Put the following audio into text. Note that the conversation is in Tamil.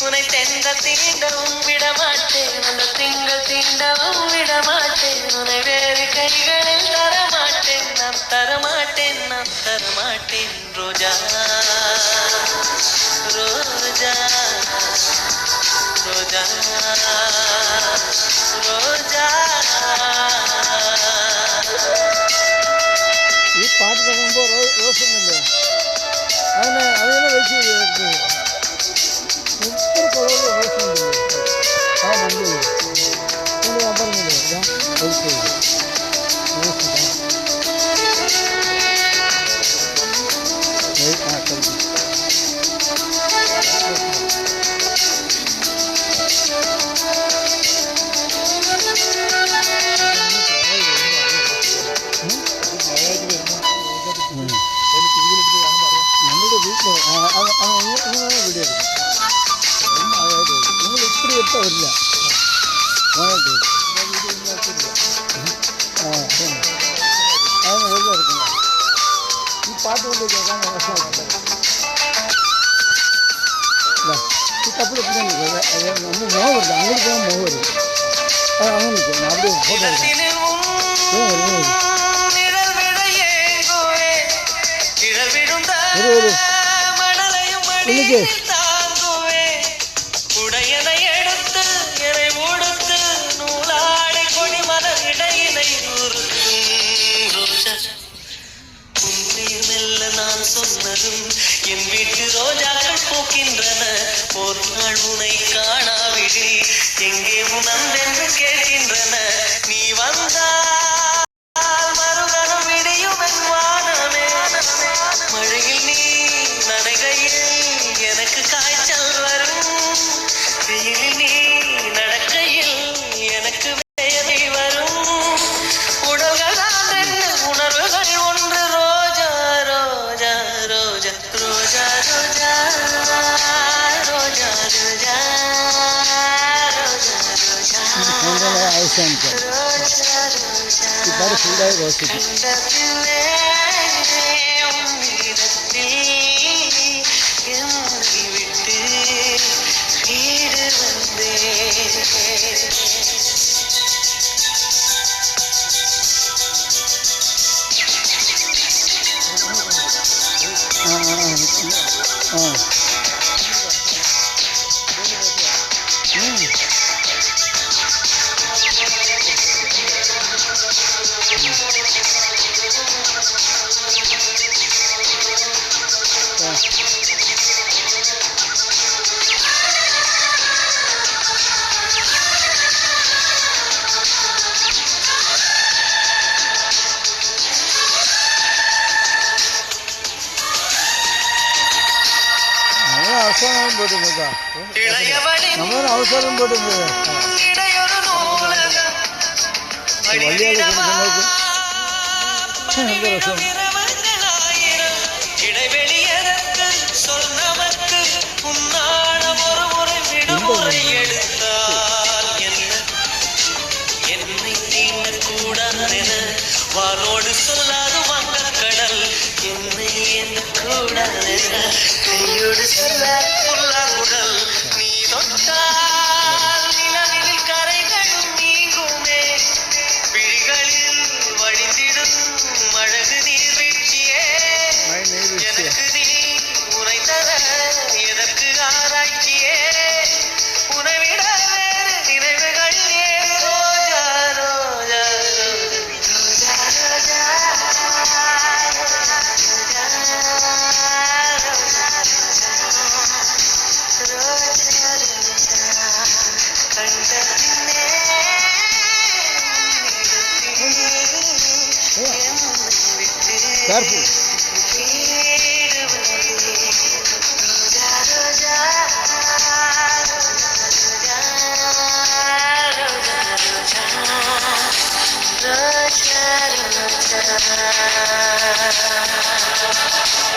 உனை தெங்கள் தீண்டவும் விடமாட்டேன், அந்த திங்கள் தீண்டவும் விடமாட்டேன், உனை வேறு கைகளில் தரமாட்டேன், நான் தரமாட்டேன், நான் தரமாட்டேன். ரோஜா ரோஜா ரோஜா ரோஜா. ഈ പാട്ട് തുടങ്ങുമ്പോൾ റോസൊന്നുമില്ലേ അതിനെ വെച്ച് മുപ്പത് കളറിൽ റോസുണ്ടല്ലോ ആ മഞ്ഞൾ അത് ഞാൻ പറഞ്ഞില്ലേ ഞാൻ റോസ് ആ കളിക്കും നമ്മുടെ വീട്ടിൽ ഇങ്ങനെ വീഡിയോ എടുക്കും നിങ്ങൾ ഇത്തിരി എടുത്താൽ വരില്ല ഓനായിട്ട് ആ അതിന് വെറുതെ എടുക്കുന്നത് ഈ പാട്ട് കൊണ്ട് കേൾക്കാൻ രസമായിട്ടുണ്ട്. ഈ കപ്പിൾ നമ്മൾ മുഖം വരില്ല അങ്ങോട്ട് പോകാൻ മുഖം വരും അത് അങ്ങനെ നിൽക്കും അവിടെ ഫോട്ടോ എടുക്കാം இன்னைக்கு உடையனை எடுத்து என்னை மூடுத்து நூலாடை கொடி மலர் இடையினை ரோஜா உன்னையும் மெல்ல நான் சொன்னதும் என் வீட்டு ரோஜாக்கள் பூக்கின்றன. ஒரு நாள் உனை காணாவிடில் எங்கே உணர்ந்தென்று கேட்கின்றன. நீ வந்தால் மறுகணம் விடியும் என் வானமே. மழையில் நீ நனைகையில் எனக்கு காய்ச்சல் வரும், வெயிலில் நீ நடக்கையில் எனக்கு வேலை வரும். உடல்கள் என்ன உணர்வுகள் ஒன்று. ரோஜா ரோஜா ரோஜா ரோஜா ரோஜா ரோஜா ரோஜா அவசரம் போட்டுங்க நம்மளோட அவசரம் போட்டுங்க வழியாக ரசம் இடைவெளியதற்கு சொன்னவர்க்கு உன்னாடம் ஒரு முறை விடுமுறை எடுத்தால் என்ன என்னை தீண்டக்கூடாதென வானோடு சொல்லாது வங்கக்கடல் என்னை எண்ணக்கூடாதென கையோடு சொல்லாது புல்லாங்குடல் நீ தொட்டால் நிலவில் கரைகளும் நீங்குமே விழிகளில் வழிந்திடும் அழகு நீர்வீழ்ச்சியே எனக்கு நீ உனை தர எதற்கு ஆராய்ச்சியே உனவிட வேறு நினைவுகள் ஏன் ரோஜா ரோஜா ரோஜா ரோஜா Careful. Roja, roja, roja.